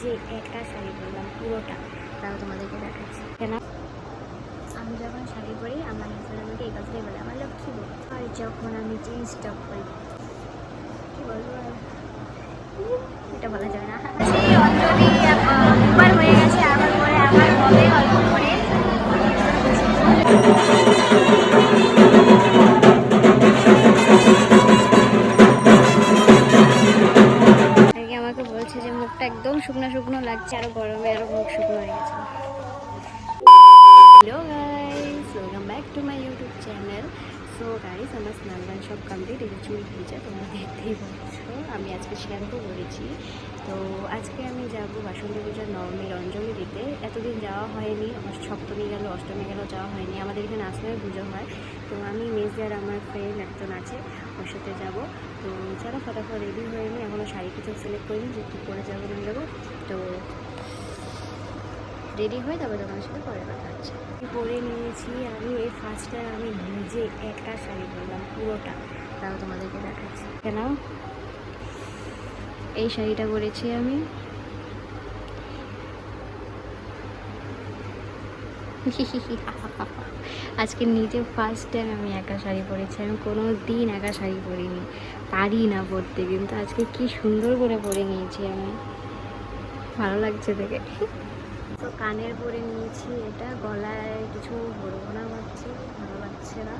নিজে একা শাড়ি পরলাম পুরোটা, তাও তোমাদেরকে দেখাচ্ছি। কেন আমি যখন শাড়ি পরি আমার হাজব্যান্ড আমাকে এই কথাটাই বলে, আমার লক্ষ্মী বউ। আর যখন আমি জিন্সটা পরি কী বলবো, এটা বলা যাবে না। অঞ্জলি একবার হয়ে গেছে, আবার পরে আবার হবে অল্প করে। আমাকে বলছে যে মুখটা একদম শুকনো শুকনো লাগছে, আরো গরমে আরো মুখ শুকনো হয়ে গেছে। Hello guys, welcome back to my YouTube channel. So guys, আমার স্নান দান সব কমপ্লিট, এই চুল ভিজা তোমরা দেখতেই পাচ্ছ। আমি আজকে শ্যাম্পু করেছি। তো আজকে আমি যাব বাসন্তী পূজার নবমীর অঞ্জলি দিতে। এতদিন যাওয়া হয়নি, আমার সপ্তমী গেল অষ্টমী গেল যাওয়া হয়নি। আমাদের এখানে আশ্রমে পুজো হয়, তো আমি মেজদার আমার ফ্রেন্ড একজন আছে, ওর সাথে যাবো। তো চলো ফটাফট রেডি হয়ে নিই, এখনও শাড়ি কিছু সিলেক্ট করিনি যে কী করে যাবো না যাবো। তো রেডি হয়ে তবে তোমার সাথে পরে কথা হচ্ছে। পরে নিয়েছি আমি, এই ফার্স্ট টাইম আমি নিজে একা শাড়ি পরলাম পুরোটা, তাও তোমাদেরকে দেখাচ্ছি। কেন এই শাড়িটা পরেছি আমি, আজকে নিজে ফার্স্ট টাইম আমি একা শাড়ি পরেছি। আমি কোনো দিন একা শাড়ি পরিনি, পারি না পরতে, কিন্তু আজকে কি সুন্দর করে পরে নিয়েছি আমি, ভালো লাগছে দেখে। তো কানের পরে নিয়েছি এটা, গলায় কিছু বড় না পাচ্ছি, ভালো লাগছে না।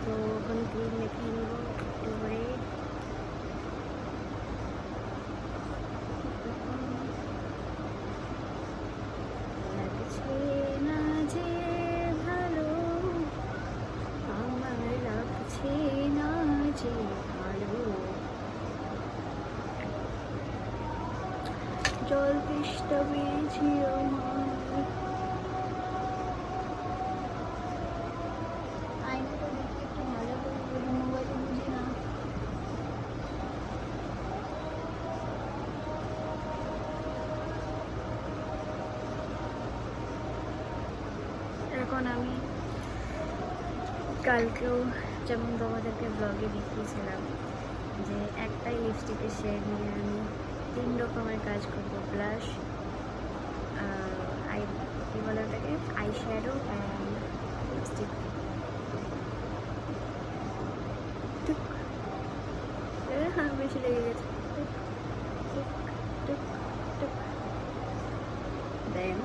তো ওখানে ক্রিম মেখে নেবো একটু করে। লাগছে না যে ভালো, আমার লাগছে না যে ভালো, জল তেষ্টা পেয়েছি আমার। আয়নাটা দেখি একটু ভালো করে বলি, মোবাইলে বুঝি না। এখন আমি কালকেও যেমন তোমাদেরকে ব্লগে দেখিয়েছিলাম যে একটাই লিপস্টিকের শেড নিয়ে আমি 3 রকমের কাজ করবো, ব্লাশ, আই কী বলে ওটাকে, আই শ্যাডো অ্যান্ড লিপস্টিক। হ্যাঁ বেশি লেগে গেছে। দেন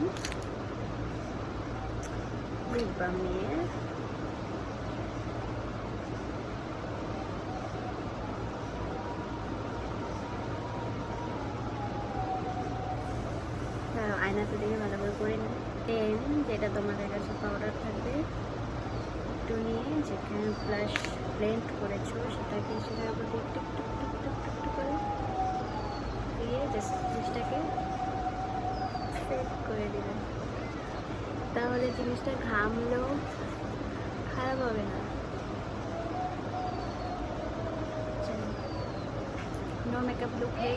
লিপ বাম নিয়ে আয়নাতে দেখে ভালো করে নিই। দেন যেটা তোমাদের কাছে পাউডার থাকবে একটু নিয়ে, যেখানে ব্লাশ ব্লেন্ড করেছো সেটাকে সেটার উপর দিয়ে টুক টুক টুক টুক টুক টুক করে দিয়ে জাস্ট জিনিসটাকে সেট করে দিবে, তাহলে জিনিসটা ঘামলেও খারাপ হবে না। নো মেকআপ লুক है।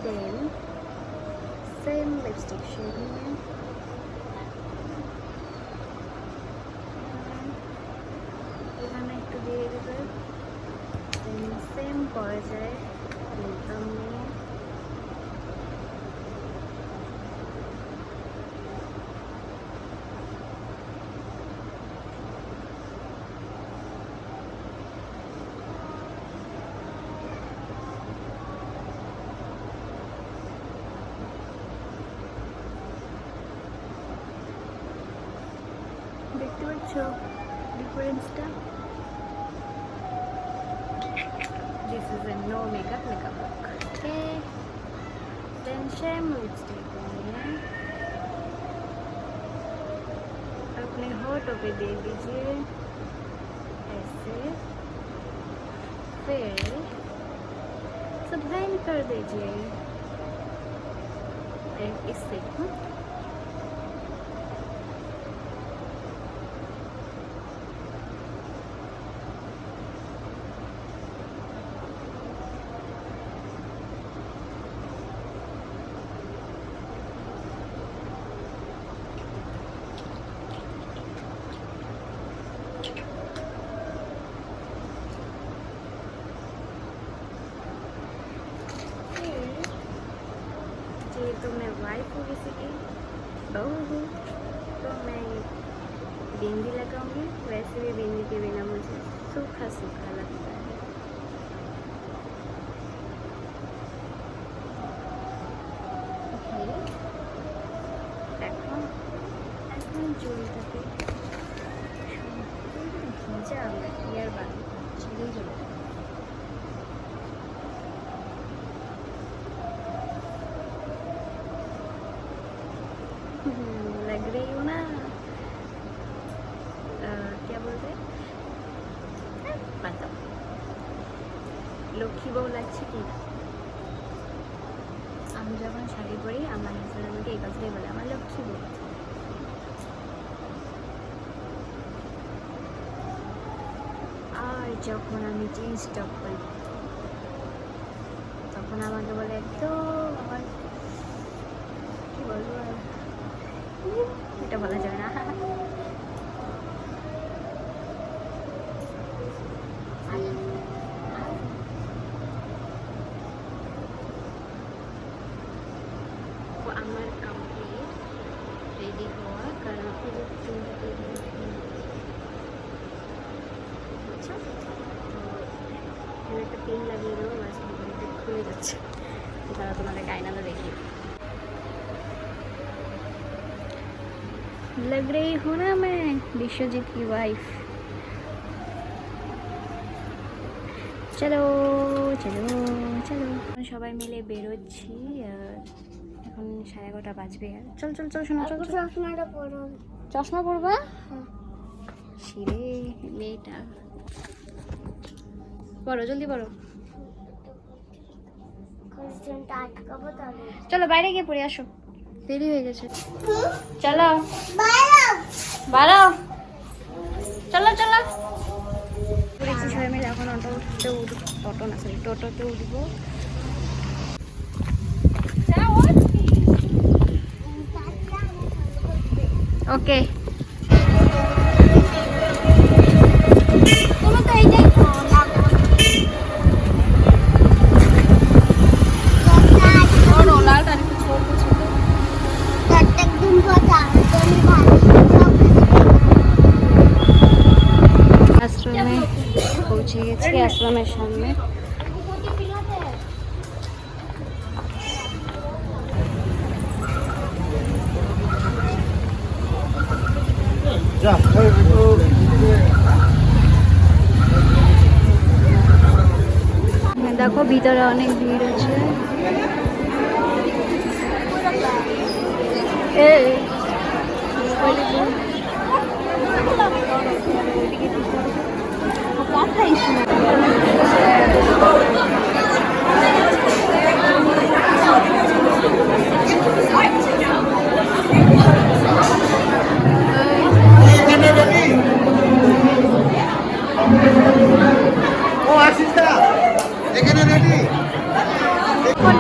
দেন সেম লিপস্টিক শেড নিয়ে এখানে একটু দিয়ে দেবে। দেন সেম পর্যায়ে লিপ বাম নিয়ে দেখতে পাচ্ছ ডিফারেন্সটা। This is a no makeup makeup look. Okay then same lipstick निए अपने होठों पे दे दीजिए ऐसे, फिर सब ब्लेंड कर दीजिए इससे। तो मैं वाइफ हूँ किसी की, बहू हूँ, तो मैं बिंदी लगाऊंगी। वैसे भी बिंदी के बिना मुझे सूखा सूखा लगता है। দেখো এখন চুলটাকে ভিজা আমরা কি আর বাকি ছেড়েই চলে যাবে। लग रही हूँ ना क्या बोलते हैं, बताओ লক্ষ্মী বউ লাগছে কি না? আমি যখন শাড়ি পরি আমার হাজবেন্ড আমাকে এই কথাই বলে, আমার লক্ষ্মী বউ। আর যখন আমি জিন্স টপ পরি তখন আমাকে বলে একদম আমার কি বলবো আর, এটা বলা যাবে না। আমার কমপ্লিট রেডি হওয়া, কারণ আচ্ছা একটা পিন লাগিয়ে দেবো, বাস খুলে যাচ্ছে। তারা তোমাদের আয়নাটা দেখি। लग रही हूँ ना मैं विश्वजीत की वाइफ। चलो चलो चलो সবাই মিলে বেরোচ্ছি। এখন 11:30 বাজবে। চল চল চল শোনো, চল চশমাটা পরো। চশমা পরবা? শিরে মেয়েটা, পরো জলদি পরো। চলো বাইরে গিয়ে পড়ে আসো, দেরি হয়ে গেছে। চলো বাড়ো, চলো চলো। পড়েছি সবাই মিলে, এখন অটোতে উঠবো, অটো না সরি টোটোতে উঠবো। ওকে আশ্রমে পৌঁছে গেছি, আশ্রমের সামনে। দেখো ভিতরে অনেক ভিড় আছে।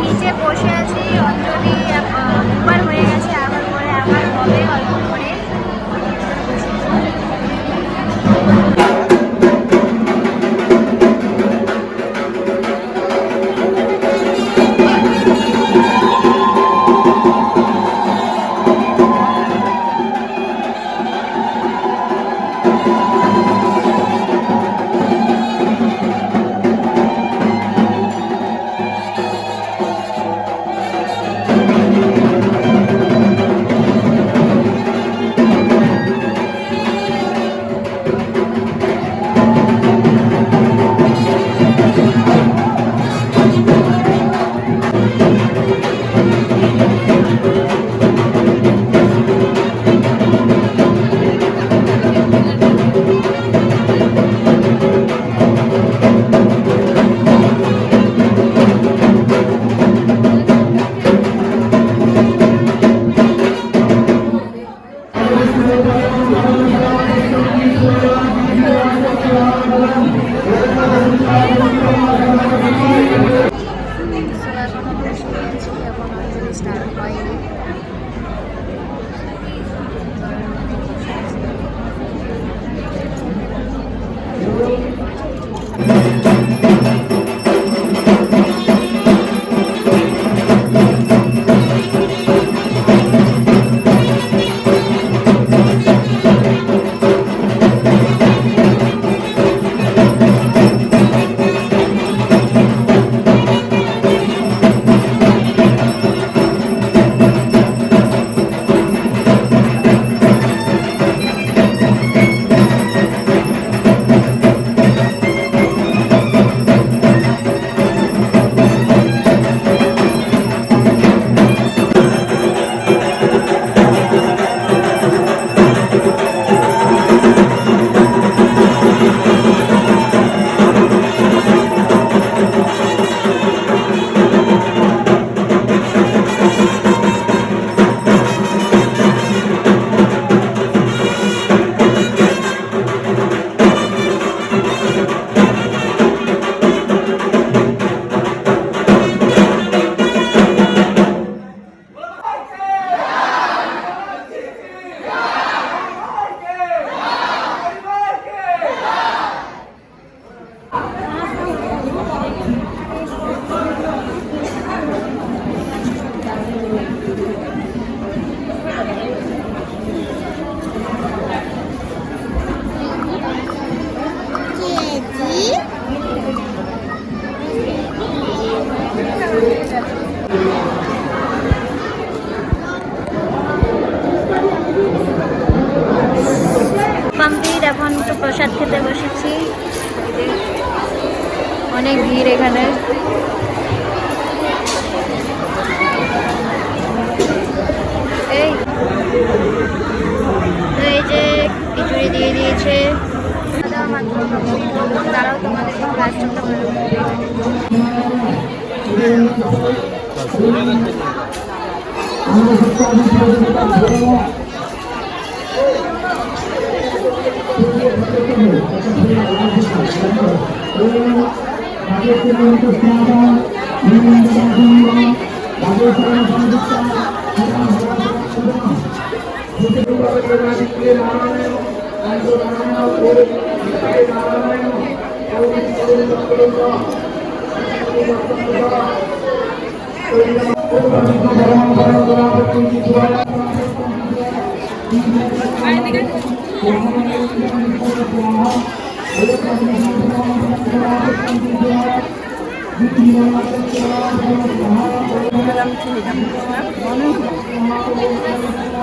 নিচে বসে আছি, অঞ্জলি একবার হয়ে গেছে, আবার পরে আবার হবে অল্প করে।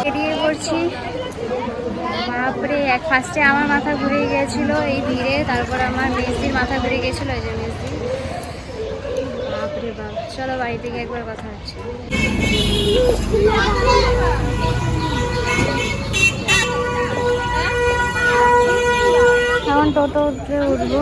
বেরিয়ে পড়ছি। বাপরে, এক ফার্স্টে আমার মাথা ঘুরে গিয়েছিল এই ভিড়ে, তারপর আমার মেজদির মাথা ঘুরে গিয়েছিল এই যে মেজদি। বাপরে বাপ, চলো বাড়ি থেকে একবার কথা হচ্ছে। এখন টোটো উঠে উঠবো।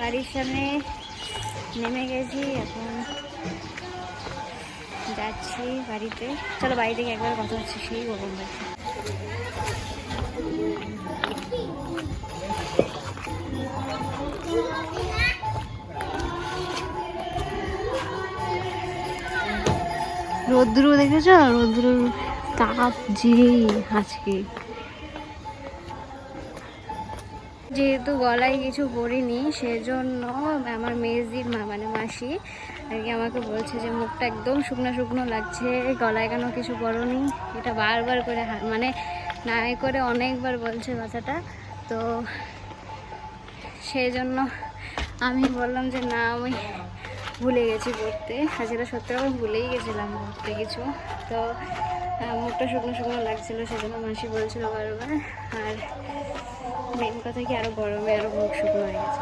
বাড়ির সামনে নেমে গেছি, এখন যাচ্ছি বাড়িতে। চলো বাড়ি থেকে একবার কথা হচ্ছে, সেই গরম লাগছে। রৌদ্র দেখেছ, রৌদ্র তাপ যে আজকে। যেহেতু গলায় কিছু পরিনি, সেজন্য আমার মেজদির মা মানে মাসি আর কি আমাকে বলছে যে মুখটা একদম শুকনো শুকনো লাগছে, গলায় কেন কিছু পরনি। এটা বারবার করে মানে নাই করে অনেকবার বলছে কথাটা। তো সেই জন্য আমি বললাম যে না, আমি ভুলে গেছি পড়তে। আর যেটা সত্যি আমি ভুলেই গেছিলাম পড়তে কিছু। তো মুখটা শুকনো শুকনো লাগছিলো, সেজন্য মাসি বলছিল বারবার। আর মেন কথা কি, আরো গরমে আরো মুখ শুকনো হয়ে গেছে।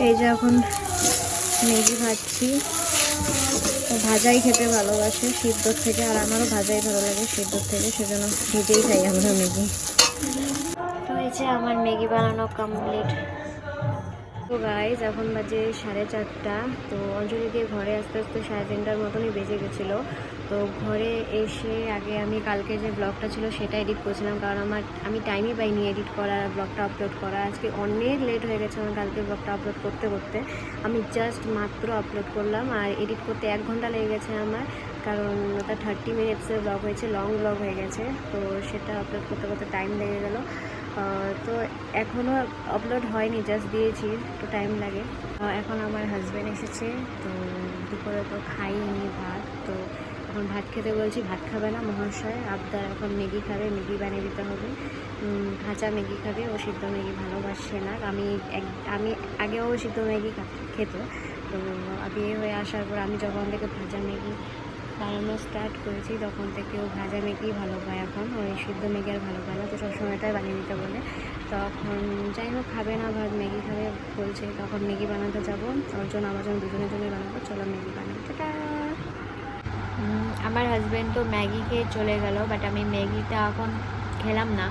এই যে এখন ম্যাগি ভাজছি। ভাজাই খেতে ভালোবাসে সিদ্ধর থেকে, আর আমারও ভাজাই ভালো লাগে সিদ্ধর থেকে, সেজন্য ভেজেই খাই আমরা ম্যাগি। তো এই যে আমার ম্যাগি বানানো কমপ্লিট। তো গাইজ এখন বাজে 4:30। তো অঞ্জলি দিয়ে ঘরে আস্তে আস্তে 3:30টার মতনই বেজে গেছিলো। তো ঘরে এসে আগে আমি কালকে যে ব্লগটা ছিল সেটা এডিট করছিলাম, কারণ আমি টাইমই পাইনি এডিট করার, ব্লগটা আপলোড করা। আজকে অনেক লেট হয়ে গেছে আমার কালকে ব্লগটা আপলোড করতে করতে। আমি জাস্ট মাত্র আপলোড করলাম, আর এডিট করতে 1 ঘন্টা লেগে গেছে আমার, কারণ ওটা 30 মিনিটসের ব্লগ হয়েছে, লং ব্লগ হয়ে গেছে। তো সেটা আপলোড করতে করতে টাইম লেগে গেল। তো এখনও আপলোড হয়নি, জাস্ট দিয়েছি, একটু টাইম লাগে। এখন আমার হাজব্যান্ড এসেছে, তো দুপুরে তো খাইনি ভাত। তো এখন ভাত খেতে বলছি, ভাত খাবে না মহাশয়, আবদার এখন ম্যাগি খাবে, ম্যাগি বানিয়ে দিতে হবে। ভাজা ম্যাগি খাবে, ও সিদ্ধ ম্যাগি ভালোবাসে না। আমি আগেও সিদ্ধ ম্যাগি খেত। তো বিয়ে হয়ে আসার পর আমি যখন থেকে ভাজা ম্যাগি বানানো স্টার্ট করেছি, তখন থেকে ও ভাজা ম্যাগি ভালো পায়। এখন ওই সিদ্ধ ম্যাগি আর ভালো পায় না, তো সবসময়টাই বানিয়ে দিতে বলে। তখন যাই হোক খাবে না, ভাত ম্যাগি খাবে বলছে, তখন ম্যাগি বানাতে যাবো। ওর জন্য আমার জন্য দুজনের জন্যই বানাবো, চলো ম্যাগি বানাতে। আমার হাজব্যান্ড তো ম্যাগি খেয়ে চলে গেল, বাট আমি ম্যাগিটা এখন খেলাম না,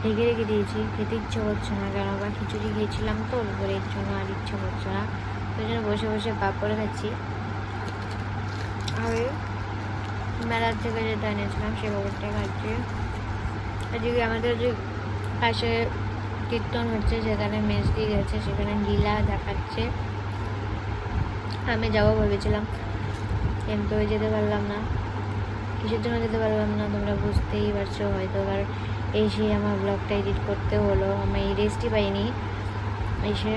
ঢেকে রেখে দিয়েছি। খেতে ইচ্ছে হচ্ছে না, কেন বা খিচুড়ি খেয়েছিলাম তো, এর জন্য আর ইচ্ছে হচ্ছে না। ওই জন্য বসে বসে পাপড় খাচ্ছি। আর মেলার থেকে যেটা এনেছিলাম সেই পাপড়টা খাচ্ছি। আজকে আমাদের যে পাশে কীর্তন হচ্ছে, সেখানে মেজদি গেছে, সেখানে লীলা দেখাচ্ছে। আমি যাবো ভেবেছিলাম, কিন্তু যেতে পারলাম না। কিসের জন্য যেতে পারলাম না তোমরা বুঝতেই পারছো হয়তো, কারণ এসে আমার ব্লগটা এডিট করতে হলো। আমি রেস্টই পাইনি, এসে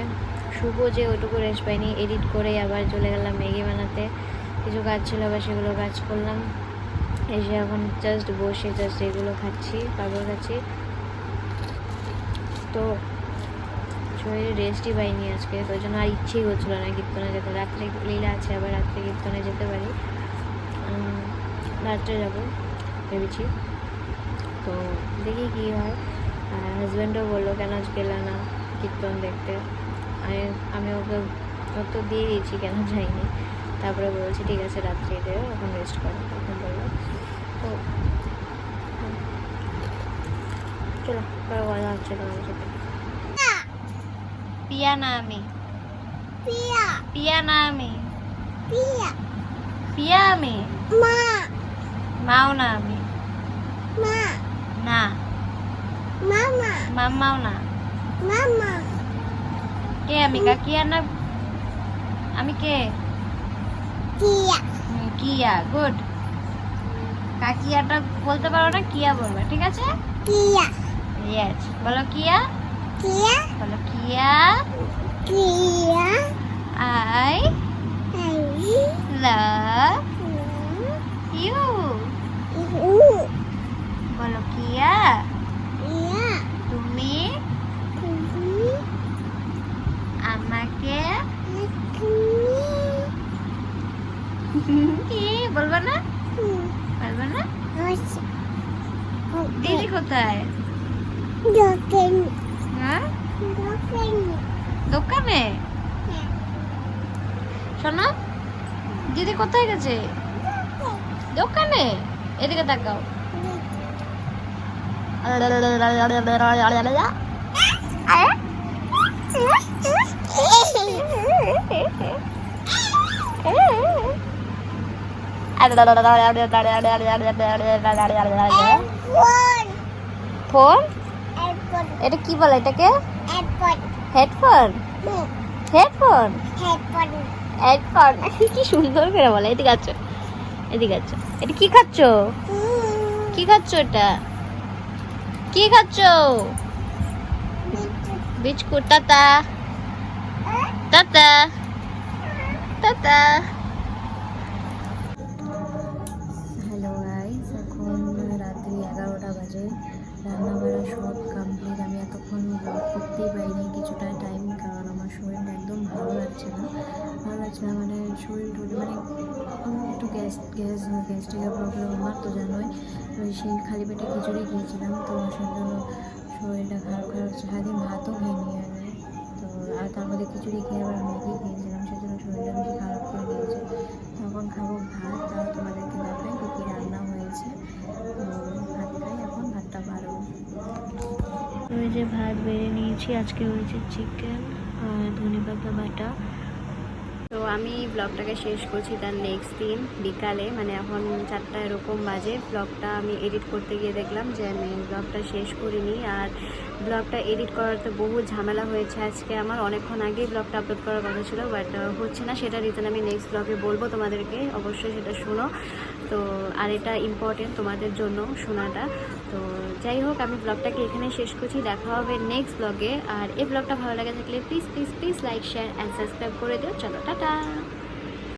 শুভ যে ওটুকু রেস্ট পাইনি, এডিট করে আবার চলে গেলাম ম্যাগি বানাতে। কিছু কাজ ছিল, আবার সেগুলো কাজ করলাম। এসে এখন জাস্ট বসে এগুলো খাচ্ছি, পাপড় খাচ্ছি। তো শরীরে রেস্টই পাইনি আজকে, তো ওই জন্য আর ইচ্ছেই হচ্ছিলো না কীর্তনে যেতে। রাত্রে লীলা আছে, আবার রাত্রে কীর্তনে যেতে পারি, রাত্রে যাবো ভেবেছি। তো দেখি কী হয়। আর হাজব্যান্ডও বললো কেন আজ গেলে না কীর্তন দেখতে। আমি ওকে উত্তর দিয়ে দিয়েছি কেন যাইনি। তারপরে বলছি ঠিক আছে রাত্রে যেও, এখন রেস্ট করো। তখন বললো তো চলো পরে কথা হচ্ছে তোমার সাথে। পিয়া না আমি, পিয়া না আমি, পিয়া আমি, মাও না আমি, না মাম্মাও না। কে আমি? কাকিয়া না আমি? কে? কিয়া। গুড। কাকিয়াটা বলতে পারো না, কিয়া বলবে, ঠিক আছে? ইয়েস, বলো কিয়া, বলো কিয়া। I love you. বলো কিয়া, তুমি আমাকে কি বলবো না? বলবো না? দিদি কোথায়? হ্যাঁ, দোকানে। শোনো, দিদি কোথায় গেছে? দোকানে। এদিকে তাকাও। ফোন? এটা কি বলে এটাকে? হেডফোন। Headphone, headphone. কি সুন্দর করে বলে। এদিকে আছো, এদিকে আছো। এটা কি খাচ্ছ? কি খাচ্ছ? এটা কি খাচ্ছ? Biscuit. Tata, tata, tata. Hello guys, এখন রাত্রি 11টা বাজে। রান্নাবাড়া সব কমপ্লিট। আমি এতক্ষণ ব্লগ করতেই পারিনি কিছুটা টাইম, কারণ আমার শরীরটা একদম ভালো লাগছে না। মানে শরীর মানে একটু গ্যাস্ট্রিকের প্রবলেম আমার তো জানোই। সেই খালি পেটে খিচুড়ি খেয়েছিলাম, তো সেই জন্য শরীরটা খারাপ হচ্ছে। সারাদিন ভাতও খাইনি আমি তো। আর তার মধ্যে খিচুড়ি খেয়ে আবার ম্যাগি খেয়েছিলাম, সেজন্য শরীরটা বেশি খারাপ করে দিয়েছে। তখন খাবো ভাত, তাও তোমাদেরকে দেখাই কী কী রান্না হয়েছে। তো ভাত খাই এখন, ভাতটা বাড়বো। ওই যে ভাত বেড়ে নিয়েছি, আজকে হয়েছে চিকেন আর ধনেপাতা বাটা। তো আমি ব্লগটাকে শেষ করছি তার নেক্সট দিন বিকালে, মানে এখন 4টা এরকম বাজে। ব্লগটা আমি এডিট করতে গিয়ে দেখলাম যে আমি ব্লগটা শেষ করিনি। আর ব্লগটা এডিট করাতে বহু ঝামেলা হয়েছে আজকে আমার। অনেকক্ষণ আগেই ব্লগটা আপলোড করার কথা ছিল, বাট হচ্ছে না। সেটা রিজন আমি নেক্সট ব্লগে বলবো তোমাদেরকে, অবশ্যই সেটা শোনো। তো আর এটা ইম্পর্টেন্ট তোমাদের জন্য শোনাটা। তো যাই হোক, আমি ব্লগটাকে এখানে শেষ করছি। দেখা হবে নেক্সট ব্লগে। আর এই ব্লগটা ভালো লাগে থাকলে please please please like, share and subscribe করে দিও। চলো টাটা।